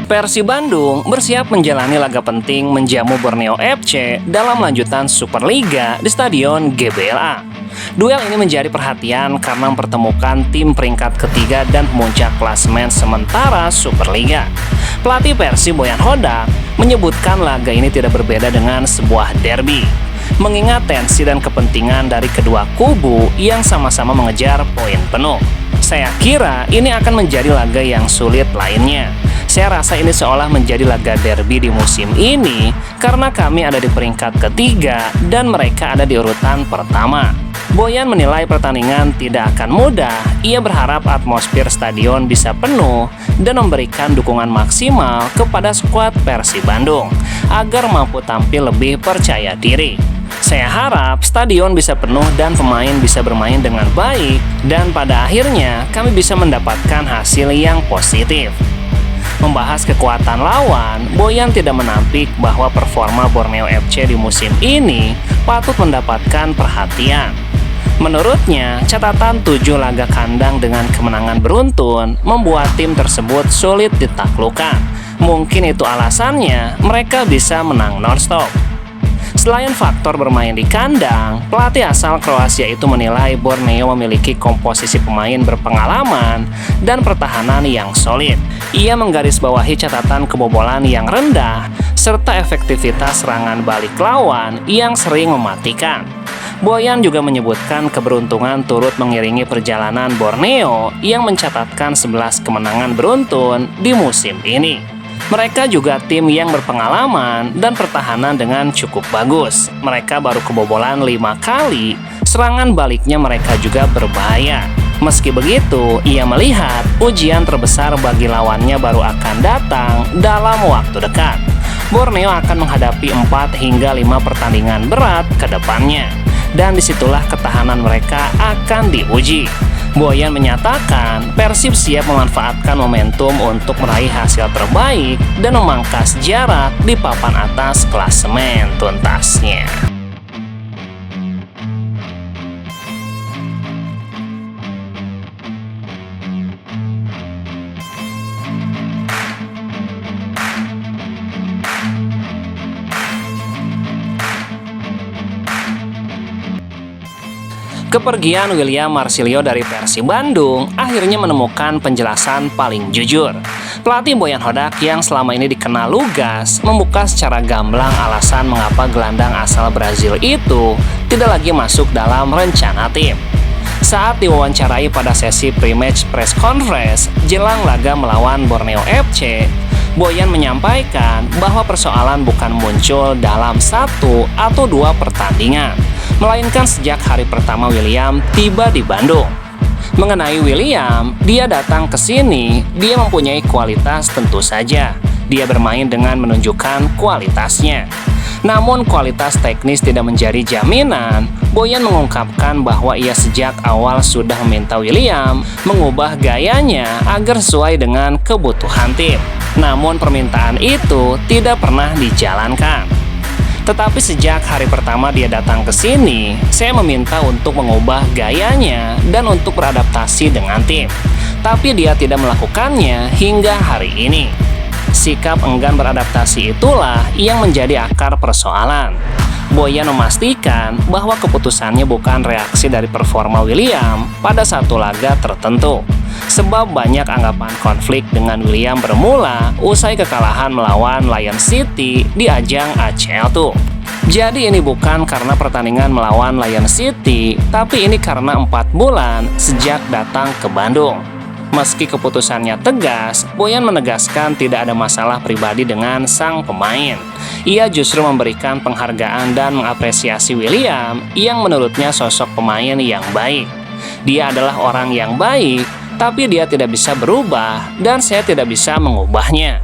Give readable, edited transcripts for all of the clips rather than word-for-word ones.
Persib Bandung bersiap menjalani laga penting menjamu Borneo FC dalam lanjutan Superliga di Stadion GBLA. Duel ini menjadi perhatian karena mempertemukan tim peringkat ketiga dan pemuncak klasemen sementara Superliga. Pelatih Persib Boyan Hodak menyebutkan laga ini tidak berbeda dengan sebuah derby, mengingat tensi dan kepentingan dari kedua kubu yang sama-sama mengejar poin penuh. Saya kira ini akan menjadi laga yang sulit lainnya. Saya rasa ini seolah menjadi laga derby di musim ini karena kami ada di peringkat ketiga dan mereka ada di urutan pertama. Boyan menilai pertandingan tidak akan mudah. Ia berharap atmosfer stadion bisa penuh dan memberikan dukungan maksimal kepada skuad Persib Bandung agar mampu tampil lebih percaya diri. Saya harap stadion bisa penuh dan pemain bisa bermain dengan baik dan pada akhirnya kami bisa mendapatkan hasil yang positif. Membahas kekuatan lawan, Boyan tidak menampik bahwa performa Borneo FC di musim ini patut mendapatkan perhatian. Menurutnya, catatan 7 laga kandang dengan kemenangan beruntun membuat tim tersebut sulit ditaklukkan. Mungkin itu alasannya mereka bisa menang non-stop. Selain faktor bermain di kandang, pelatih asal Kroasia itu menilai Borneo memiliki komposisi pemain berpengalaman dan pertahanan yang solid. Ia menggarisbawahi catatan kebobolan yang rendah serta efektivitas serangan balik lawan yang sering mematikan. Boyan juga menyebutkan keberuntungan turut mengiringi perjalanan Borneo yang mencatatkan 11 kemenangan beruntun di musim ini. Mereka juga tim yang berpengalaman dan pertahanan dengan cukup bagus. Mereka baru kebobolan 5 kali, serangan baliknya mereka juga berbahaya. Meski begitu, ia melihat ujian terbesar bagi lawannya baru akan datang dalam waktu dekat. Borneo akan menghadapi 4 hingga 5 pertandingan berat ke depannya, dan disitulah ketahanan mereka akan diuji. Boyan menyatakan Persib siap memanfaatkan momentum untuk meraih hasil terbaik dan memangkas jarak di papan atas klasemen tuntasnya. Kepergian William Marsilio dari Persib Bandung akhirnya menemukan penjelasan paling jujur. Pelatih Boyan Hodak yang selama ini dikenal lugas membuka secara gamblang alasan mengapa gelandang asal Brazil itu tidak lagi masuk dalam rencana tim. Saat diwawancarai pada sesi pre-match press conference jelang laga melawan Borneo FC, Boyan menyampaikan bahwa persoalan bukan muncul dalam 1 atau 2 pertandingan, melainkan sejak hari pertama William tiba di Bandung. Mengenai William, dia datang ke sini, dia mempunyai kualitas tentu saja. Dia bermain dengan menunjukkan kualitasnya. Namun kualitas teknis tidak menjadi jaminan. Boyan mengungkapkan bahwa ia sejak awal sudah meminta William mengubah gayanya agar sesuai dengan kebutuhan tim. Namun permintaan itu tidak pernah dijalankan. Tetapi sejak hari pertama dia datang ke sini, saya meminta untuk mengubah gayanya dan untuk beradaptasi dengan tim. Tapi dia tidak melakukannya hingga hari ini. Sikap enggan beradaptasi itulah yang menjadi akar persoalan. Boyan memastikan bahwa keputusannya bukan reaksi dari performa William pada satu laga tertentu. Sebab banyak anggapan konflik dengan William bermula usai kekalahan melawan Lion City di ajang ACL2. Jadi ini bukan karena pertandingan melawan Lion City, tapi ini karena 4 bulan sejak datang ke Bandung. Meski keputusannya tegas, Boyan menegaskan tidak ada masalah pribadi dengan sang pemain. Ia justru memberikan penghargaan dan mengapresiasi William yang menurutnya sosok pemain yang baik. Dia adalah orang yang baik, tapi dia tidak bisa berubah dan saya tidak bisa mengubahnya.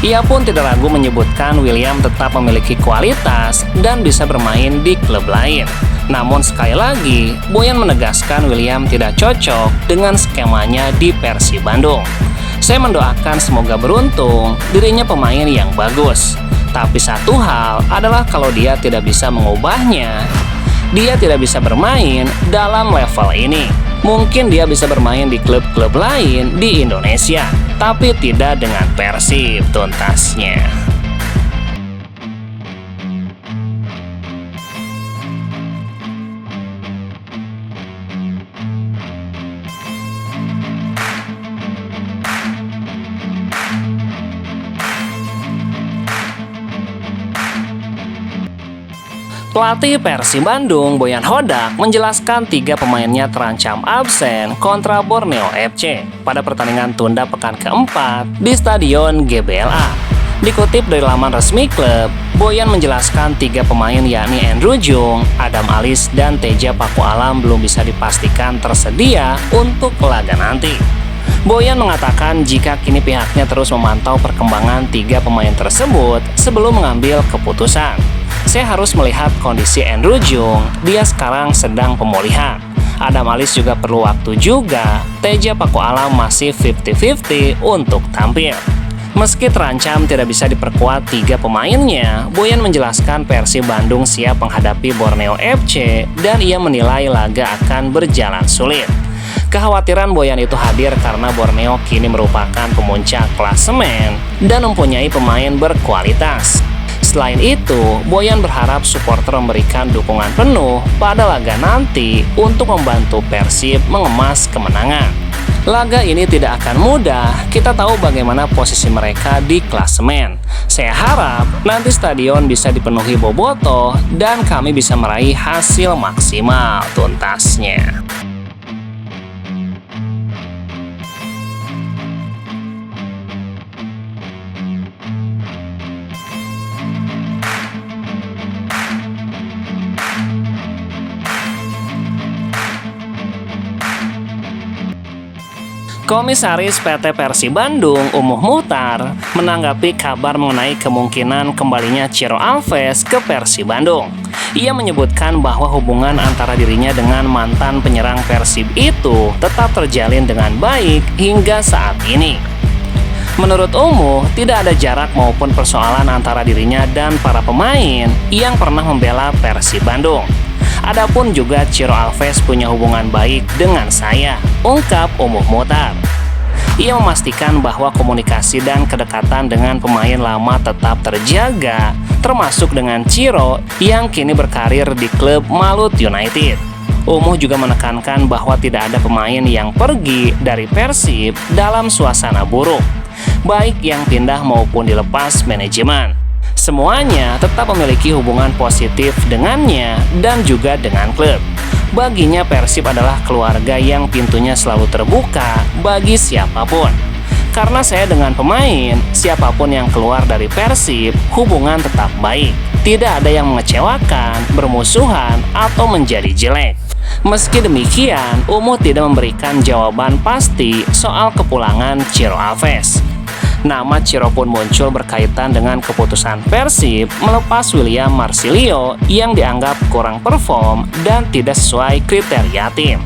Ia pun tidak ragu menyebutkan William tetap memiliki kualitas dan bisa bermain di klub lain. Namun sekali lagi, Boyan menegaskan William tidak cocok dengan skemanya di Persib Bandung. Saya mendoakan semoga beruntung, dirinya pemain yang bagus. Tapi satu hal adalah kalau dia tidak bisa mengubahnya, dia tidak bisa bermain dalam level ini. Mungkin dia bisa bermain di klub-klub lain di Indonesia, tapi tidak dengan Persib tuntasnya. Pelatih Persib Bandung, Boyan Hodak, menjelaskan 3 pemainnya terancam absen kontra Borneo FC pada pertandingan tunda pekan keempat di Stadion GBLA. Dikutip dari laman resmi klub, Boyan menjelaskan 3 pemain yakni Andrew Jung, Adam Alis, dan Teja Paku Alam belum bisa dipastikan tersedia untuk laga nanti. Boyan mengatakan jika kini pihaknya terus memantau perkembangan 3 pemain tersebut sebelum mengambil keputusan. Saya harus melihat kondisi Andrew Jung, dia sekarang sedang pemulihan. Adam Alis juga perlu waktu juga, Teja Paku Alam masih 50-50 untuk tampil. Meski terancam tidak bisa diperkuat 3 pemainnya, Boyan menjelaskan Persib Bandung siap menghadapi Borneo FC dan ia menilai laga akan berjalan sulit. Kekhawatiran Boyan itu hadir karena Borneo kini merupakan pemuncak klasemen dan mempunyai pemain berkualitas. Selain itu, Boyan berharap supporter memberikan dukungan penuh pada laga nanti untuk membantu Persib mengemas kemenangan. Laga ini tidak akan mudah, kita tahu bagaimana posisi mereka di klasemen. Saya harap nanti stadion bisa dipenuhi bobotoh dan kami bisa meraih hasil maksimal tuntasnya. Komisaris PT Persib Bandung, Umuh Muhtar, menanggapi kabar mengenai kemungkinan kembalinya Ciro Alves ke Persib Bandung. Ia menyebutkan bahwa hubungan antara dirinya dengan mantan penyerang Persib itu tetap terjalin dengan baik hingga saat ini. Menurut Umuh, tidak ada jarak maupun persoalan antara dirinya dan para pemain yang pernah membela Persib Bandung. Adapun juga Ciro Alves punya hubungan baik dengan saya, ungkap Umuh Muhtar. Ia memastikan bahwa komunikasi dan kedekatan dengan pemain lama tetap terjaga, termasuk dengan Ciro yang kini berkarir di klub Malut United. Umuh juga menekankan bahwa tidak ada pemain yang pergi dari Persib dalam suasana buruk, baik yang pindah maupun dilepas manajemen. Semuanya tetap memiliki hubungan positif dengannya dan juga dengan klub. Baginya Persib adalah keluarga yang pintunya selalu terbuka bagi siapapun. Karena saya dengan pemain, siapapun yang keluar dari Persib, hubungan tetap baik. Tidak ada yang mengecewakan, bermusuhan, atau menjadi jelek. Meski demikian, Umuh tidak memberikan jawaban pasti soal kepulangan Ciro Alves. Nama Ciro pun muncul berkaitan dengan keputusan Persib melepas William Marsilio yang dianggap kurang perform dan tidak sesuai kriteria tim.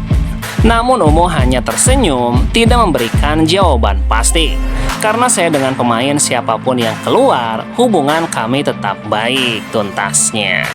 Namun Umuh hanya tersenyum, tidak memberikan jawaban pasti. Karena saya dengan pemain siapapun yang keluar, hubungan kami tetap baik tuntasnya.